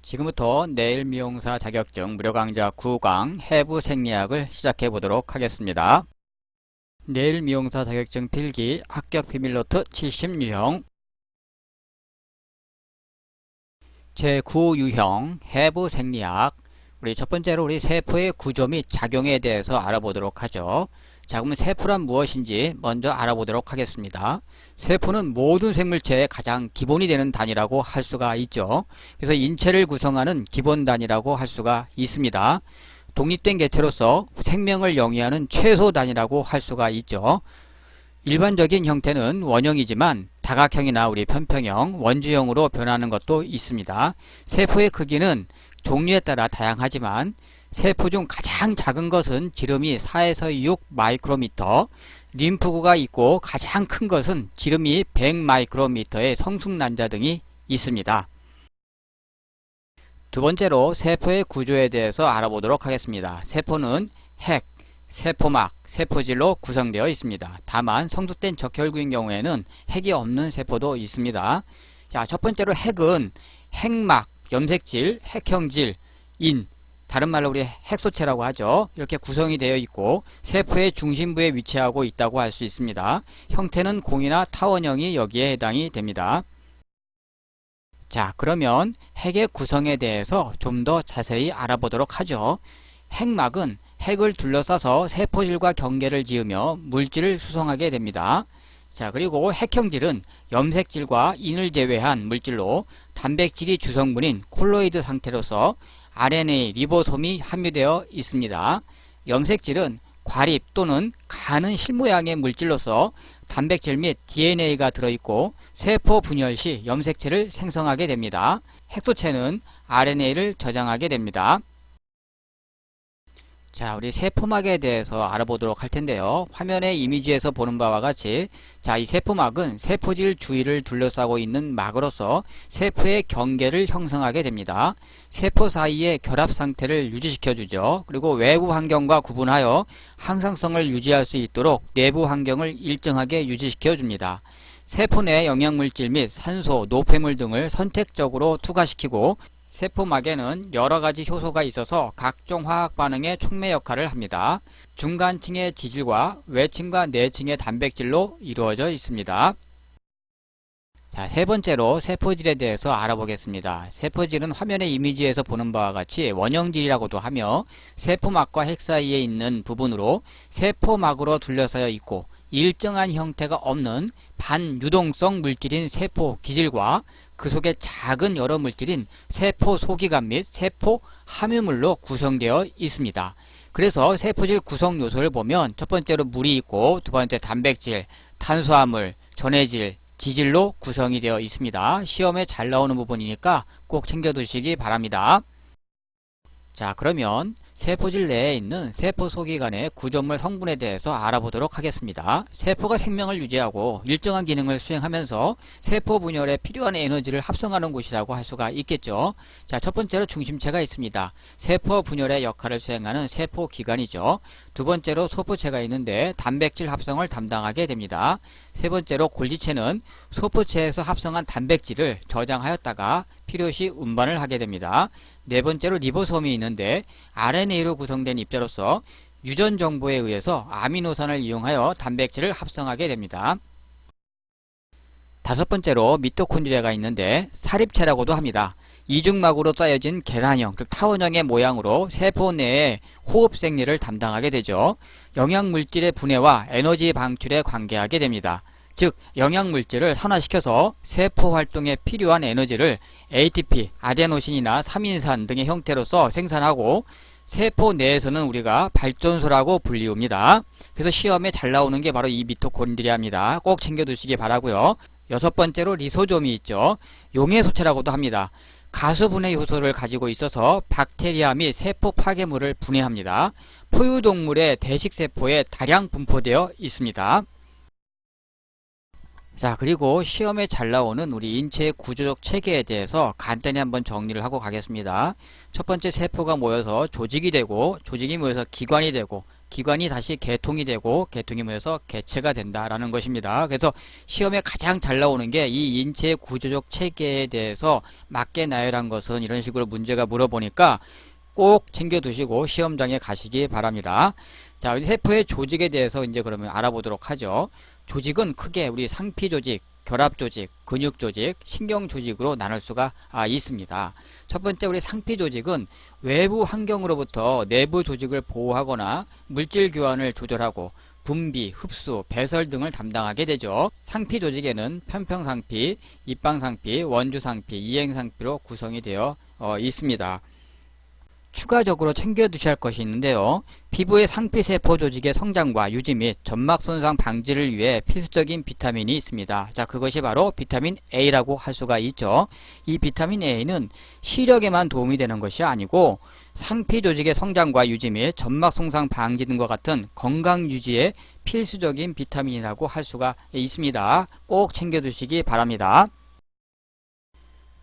지금부터 내일 미용사 자격증 무료 강좌 9강 해부 생리학을 시작해 보도록 하겠습니다. 내일 미용사 자격증 필기 합격 비밀노트 70유형 제9유형 해부 생리학. 우리 첫 번째로 우리 세포의 구조 및 작용에 대해서 알아보도록 하죠. 자, 그러면 세포란 무엇인지 먼저 알아보도록 하겠습니다. 세포는 모든 생물체의 가장 기본이 되는 단위라고 할 수가 있죠. 그래서 인체를 구성하는 기본 단위라고 할 수가 있습니다. 독립된 개체로서 생명을 영위하는 최소 단위라고 할 수가 있죠. 일반적인 형태는 원형이지만 다각형이나 우리 편평형, 원주형으로 변하는 것도 있습니다. 세포의 크기는 종류에 따라 다양하지만 세포 중 가장 작은 것은 지름이 4에서 6 마이크로미터, 림프구가 있고 가장 큰 것은 지름이 100 마이크로미터의 성숙난자 등이 있습니다. 두 번째로 세포의 구조에 대해서 알아보도록 하겠습니다. 세포는 핵, 세포막, 세포질로 구성되어 있습니다. 다만 성숙된 적혈구인 경우에는 핵이 없는 세포도 있습니다. 자, 첫 번째로 핵은 핵막, 염색질, 핵형질, 인, 다른 말로 우리 핵소체라고 하죠. 이렇게 구성이 되어 있고 세포의 중심부에 위치하고 있다고 할 수 있습니다. 형태는 공이나 타원형이 여기에 해당이 됩니다. 자, 그러면 핵의 구성에 대해서 좀 더 자세히 알아보도록 하죠. 핵막은 핵을 둘러싸서 세포질과 경계를 지으며 물질을 수송하게 됩니다. 자, 그리고 핵형질은 염색질과 인을 제외한 물질로 단백질이 주성분인 콜로이드 상태로서 RNA, 리보솜이 함유되어 있습니다. 염색질은 과립 또는 가는 실모양의 물질로서 단백질 및 DNA가 들어있고 세포 분열 시 염색체를 생성하게 됩니다. 핵소체는 RNA를 저장하게 됩니다. 자, 우리 세포막에 대해서 알아보도록 할 텐데요. 화면의 이미지에서 보는 바와 같이 자, 이 세포막은 세포질 주위를 둘러싸고 있는 막으로서 세포의 경계를 형성하게 됩니다. 세포 사이의 결합 상태를 유지시켜주죠. 그리고 외부 환경과 구분하여 항상성을 유지할 수 있도록 내부 환경을 일정하게 유지시켜줍니다. 세포 내 영양물질 및 산소, 노폐물 등을 선택적으로 투과시키고 세포막에는 여러가지 효소가 있어서 각종 화학 반응의 촉매 역할을 합니다. 중간층의 지질과 외층과 내층의 단백질로 이루어져 있습니다. 자, 세 번째로 세포질에 대해서 알아보겠습니다. 세포질은 화면의 이미지에서 보는 바와 같이 원형질이라고도 하며 세포막과 핵 사이에 있는 부분으로 세포막으로 둘러싸여 있고 일정한 형태가 없는 반유동성 물질인 세포 기질과 그 속에 작은 여러 물질인 세포 소기관 및 세포 함유물로 구성되어 있습니다. 그래서 세포질 구성 요소를 보면 첫 번째로 물이 있고 두 번째 단백질, 탄수화물, 전해질, 지질로 구성이 되어 있습니다. 시험에 잘 나오는 부분이니까 꼭 챙겨두시기 바랍니다. 자, 그러면 세포질 내에 있는 세포 소기관의 구조물 성분에 대해서 알아보도록 하겠습니다. 세포가 생명을 유지하고 일정한 기능을 수행하면서 세포 분열에 필요한 에너지를 합성하는 곳이라고 할 수가 있겠죠. 자, 첫 번째로 중심체가 있습니다. 세포 분열의 역할을 수행하는 세포기관이죠. 두 번째로 소포체가 있는데 단백질 합성을 담당하게 됩니다. 세 번째로 골지체는 소포체에서 합성한 단백질을 저장하였다가 필요시 운반을 하게 됩니다. 네 번째로 리보솜이 있는데 RNA로 구성된 입자로서 유전 정보에 의해서 아미노산을 이용하여 단백질을 합성하게 됩니다. 다섯 번째로 미토콘드리아가 있는데 사립체라고도 합니다. 이중막으로 짜여진 계란형, 즉 타원형의 모양으로 세포 내에 호흡 생리를 담당하게 되죠. 영양물질의 분해와 에너지 방출에 관계하게 됩니다. 즉 영양물질을 산화시켜서 세포 활동에 필요한 에너지를 ATP, 아데노신이나 삼인산 등의 형태로서 생산하고 세포 내에서는 우리가 발전소라고 불리웁니다. 그래서 시험에 잘 나오는 게 바로 이 미토콘드리아입니다. 꼭 챙겨두시기 바라고요. 여섯 번째로 리소좀이 있죠. 용해소체라고도 합니다. 가수분해 효소를 가지고 있어서 박테리아 및 세포 파괴물을 분해합니다. 포유동물의 대식세포에 다량 분포되어 있습니다. 자, 그리고 시험에 잘 나오는 우리 인체의 구조적 체계에 대해서 간단히 한번 정리를 하고 가겠습니다. 첫 번째, 세포가 모여서 조직이 되고 조직이 모여서 기관이 되고 기관이 다시 개통이 되고 개통이 모여서 개체가 된다라는 것입니다. 그래서 시험에 가장 잘 나오는 게 이 인체의 구조적 체계에 대해서 맞게 나열한 것은 이런 식으로 문제가 물어보니까 꼭 챙겨두시고 시험장에 가시기 바랍니다. 자, 우리 세포의 조직에 대해서 이제 그러면 알아보도록 하죠. 조직은 크게 우리 상피조직, 결합조직, 근육조직, 신경조직으로 나눌 수가 있습니다. 첫 번째 우리 상피조직은 외부 환경으로부터 내부 조직을 보호하거나 물질 교환을 조절하고 분비, 흡수, 배설 등을 담당하게 되죠. 상피조직에는 편평상피, 입방상피, 원주상피, 이행상피로 구성이 되어 있습니다. 추가적으로 챙겨두셔야 할 것이 있는데요. 피부의 상피세포 조직의 성장과 유지 및 점막 손상 방지를 위해 필수적인 비타민이 있습니다. 자, 그것이 바로 비타민 A라고 할 수가 있죠. 이 비타민 A는 시력에만 도움이 되는 것이 아니고 상피 조직의 성장과 유지 및 점막 손상 방지 등과 같은 건강 유지에 필수적인 비타민이라고 할 수가 있습니다. 꼭 챙겨두시기 바랍니다.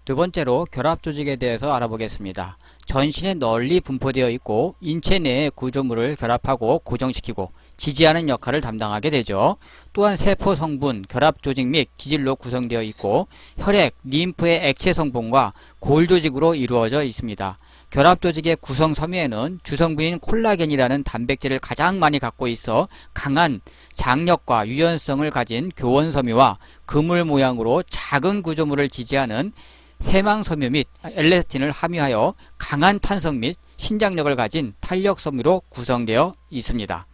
두 번째로 결합조직에 대해서 알아보겠습니다. 전신에 널리 분포되어 있고 인체 내의 구조물을 결합하고 고정시키고 지지하는 역할을 담당하게 되죠. 또한 세포 성분, 결합조직 및 기질로 구성되어 있고 혈액, 림프의 액체 성분과 골조직으로 이루어져 있습니다. 결합조직의 구성 섬유에는 주성분인 콜라겐이라는 단백질을 가장 많이 갖고 있어 강한 장력과 유연성을 가진 교원섬유와 그물 모양으로 작은 구조물을 지지하는 세망섬유 및 엘레스틴을 함유하여 강한 탄성 및 신장력을 가진 탄력섬유로 구성되어 있습니다.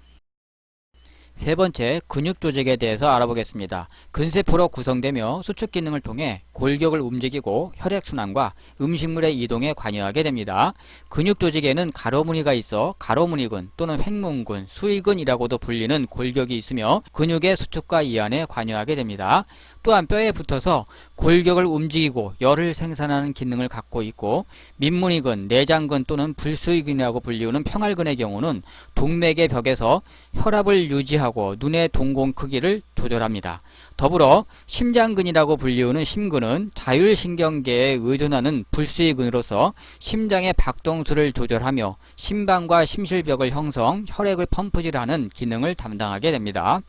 세 번째, 근육조직에 대해서 알아보겠습니다. 근세포로 구성되며 수축 기능을 통해 골격을 움직이고 혈액순환과 음식물의 이동에 관여하게 됩니다. 근육조직에는 가로무늬가 있어 가로무늬근 또는 횡문근, 수위근이라고도 불리는 골격이 있으며 근육의 수축과 이완에 관여하게 됩니다. 또한 뼈에 붙어서 골격을 움직이고 열을 생산하는 기능을 갖고 있고 민무늬근, 내장근 또는 불수의근이라고 불리우는 평활근의 경우는 동맥의 벽에서 혈압을 유지하고 눈의 동공 크기를 조절합니다. 더불어 심장근이라고 불리우는 심근은 자율신경계에 의존하는 불수의근으로서 심장의 박동수를 조절하며 심방과 심실벽을 형성, 혈액을 펌프질하는 기능을 담당하게 됩니다.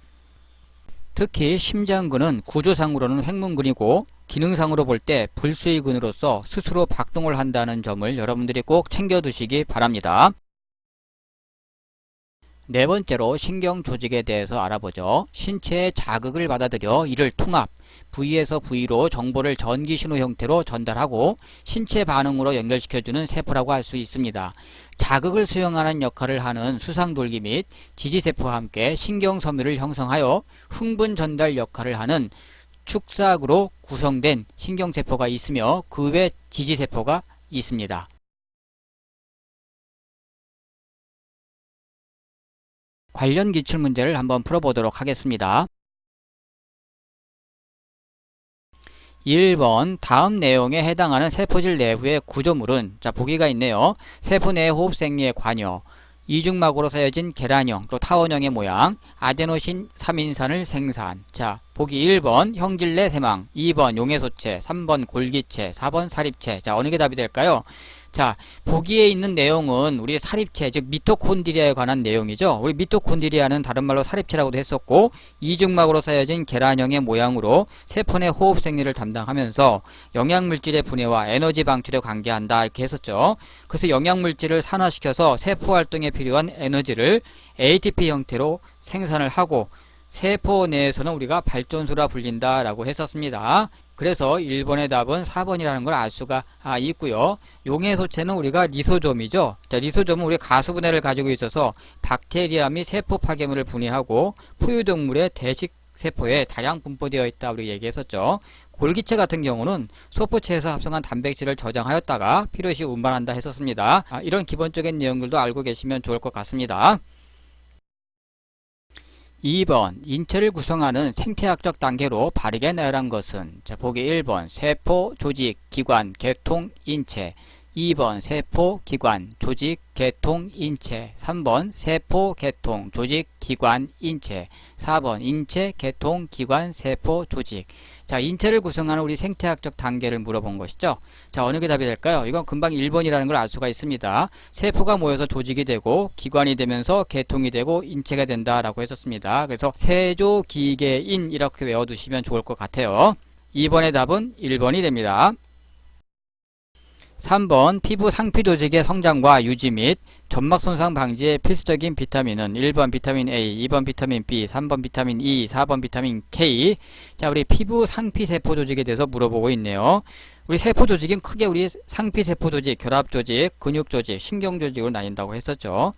특히 심장근은 구조상으로는 횡문근이고 기능상으로 볼 때 불수의근으로서 스스로 박동을 한다는 점을 여러분들이 꼭 챙겨두시기 바랍니다. 네 번째로 신경조직에 대해서 알아보죠. 신체의 자극을 받아들여 이를 통합, 부위에서 부위로 정보를 전기신호 형태로 전달하고 신체 반응으로 연결시켜주는 세포라고 할 수 있습니다. 자극을 수용하는 역할을 하는 수상돌기 및 지지세포와 함께 신경섬유를 형성하여 흥분 전달 역할을 하는 축사구로 구성된 신경세포가 있으며 그 외 지지세포가 있습니다. 관련 기출문제를 한번 풀어보도록 하겠습니다. 1번 다음 내용에 해당하는 세포질 내부의 구조물은 자 보기가 있네요. 세포 내 호흡생리에 관여, 이중막으로 쌓여진 계란형 또 타원형의 모양, 아데노신 3인산을 생산. 자 보기 1번 형질내 세망, 2번 용해소체, 3번 골기체, 4번 사립체. 자 어느 게 답이 될까요? 자 보기에 있는 내용은 우리 사립체 즉 미토콘드리아에 관한 내용이죠. 우리 미토콘드리아는 다른 말로 사립체라고도 했었고 이중막으로 쌓여진 계란형의 모양으로 세포 내 호흡 생리를 담당하면서 영양물질의 분해와 에너지 방출에 관계한다 이렇게 했었죠. 그래서 영양물질을 산화시켜서 세포 활동에 필요한 에너지를 ATP 형태로 생산을 하고 세포 내에서는 우리가 발전소라 불린다 라고 했었습니다. 그래서 1번의 답은 4번이라는 걸 알 수가 있고요. 용해소체는 우리가 리소좀이죠. 자, 리소좀은 우리 가수분해를 가지고 있어서 박테리아 및 세포 파괴물을 분해하고 포유동물의 대식세포에 다량 분포되어 있다 우리 얘기했었죠. 골기체 같은 경우는 소포체에서 합성한 단백질을 저장하였다가 필요시 운반한다 했었습니다. 이런 기본적인 내용들도 알고 계시면 좋을 것 같습니다. 2번 인체를 구성하는 생태학적 단계로 바르게 나열한 것은 자 보기 1번 세포, 조직, 기관, 계통, 인체. 2번 세포, 기관, 조직, 계통, 인체. 3번 세포, 계통, 조직, 기관, 인체. 4번 인체, 계통, 기관, 세포, 조직. 자, 인체를 구성하는 우리 생태학적 단계를 물어본 것이죠. 자, 어느 게 답이 될까요? 이건 금방 1번이라는 걸 알 수가 있습니다. 세포가 모여서 조직이 되고 기관이 되면서 계통이 되고 인체가 된다라고 했었습니다. 그래서 세조기계인 이렇게 외워두시면 좋을 것 같아요. 2번의 답은 1번이 됩니다. 3번 피부 상피 조직의 성장과 유지 및 점막 손상 방지에 필수적인 비타민은 1번 비타민 A, 2번 비타민 B, 3번 비타민 E, 4번 비타민 K. 자, 우리 피부 상피 세포 조직에 대해서 물어보고 있네요. 우리 세포 조직은 크게 우리 상피 세포 조직, 결합 조직, 근육 조직, 신경 조직으로 나뉜다고 했었죠.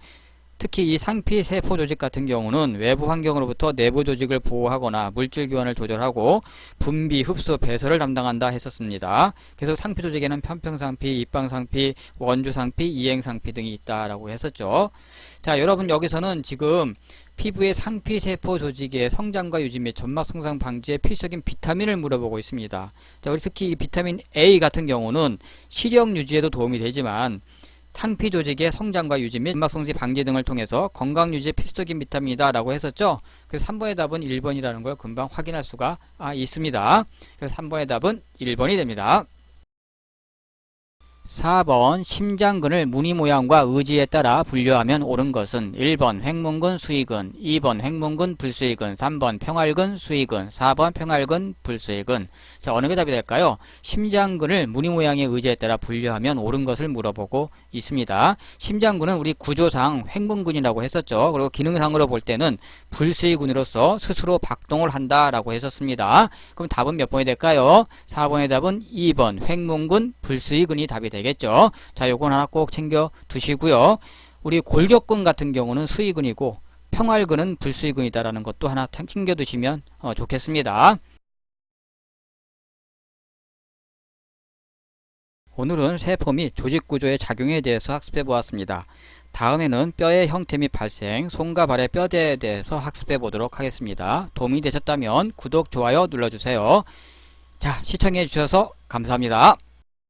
특히 이 상피 세포 조직 같은 경우는 외부 환경으로부터 내부 조직을 보호하거나 물질 교환을 조절하고 분비, 흡수, 배설을 담당한다 했었습니다. 그래서 상피 조직에는 편평상피, 입방상피, 원주상피, 이행상피 등이 있다라고 했었죠. 자, 여러분 여기서는 지금 피부의 상피 세포 조직의 성장과 유지 및 점막 손상 방지에 필수적인 비타민을 물어보고 있습니다. 자, 우리 특히 이 비타민 A 같은 경우는 시력 유지에도 도움이 되지만 상피 조직의 성장과 유지 및 점막 손상 방지 등을 통해서 건강 유지에 필수적인 비타민이다 라고 했었죠. 그래서 3번의 답은 1번이라는 걸 금방 확인할 수가 있습니다. 그래서 3번의 답은 1번이 됩니다. 4번 심장근을 무늬 모양과 의지에 따라 분류하면 옳은 것은 1번 횡문근 수의근, 2번 횡문근 불수의근, 3번 평활근 수의근, 4번 평활근 불수의근. 자, 어느 게 답이 될까요? 심장근을 무늬 모양의 의지에 따라 분류하면 옳은 것을 물어보고 있습니다. 심장근은 우리 구조상 횡문근이라고 했었죠. 그리고 기능상으로 볼 때는 불수의근으로서 스스로 박동을 한다라고 했었습니다. 그럼 답은 몇 번이 될까요? 4번의 답은 2번 횡문근 불수의근이 답이 되겠죠. 자, 요건 하나 꼭 챙겨 두시고요. 우리 골격근 같은 경우는 수의근이고 평활근은 불수의근이다라는 것도 하나 챙겨 두시면 좋겠습니다. 오늘은 세포 및 조직 구조의 작용에 대해서 학습해 보았습니다. 다음에는 뼈의 형태 및 발생, 손과 발의 뼈대에 대해서 학습해 보도록 하겠습니다. 도움이 되셨다면 구독, 좋아요 눌러주세요. 자, 시청해 주셔서 감사합니다.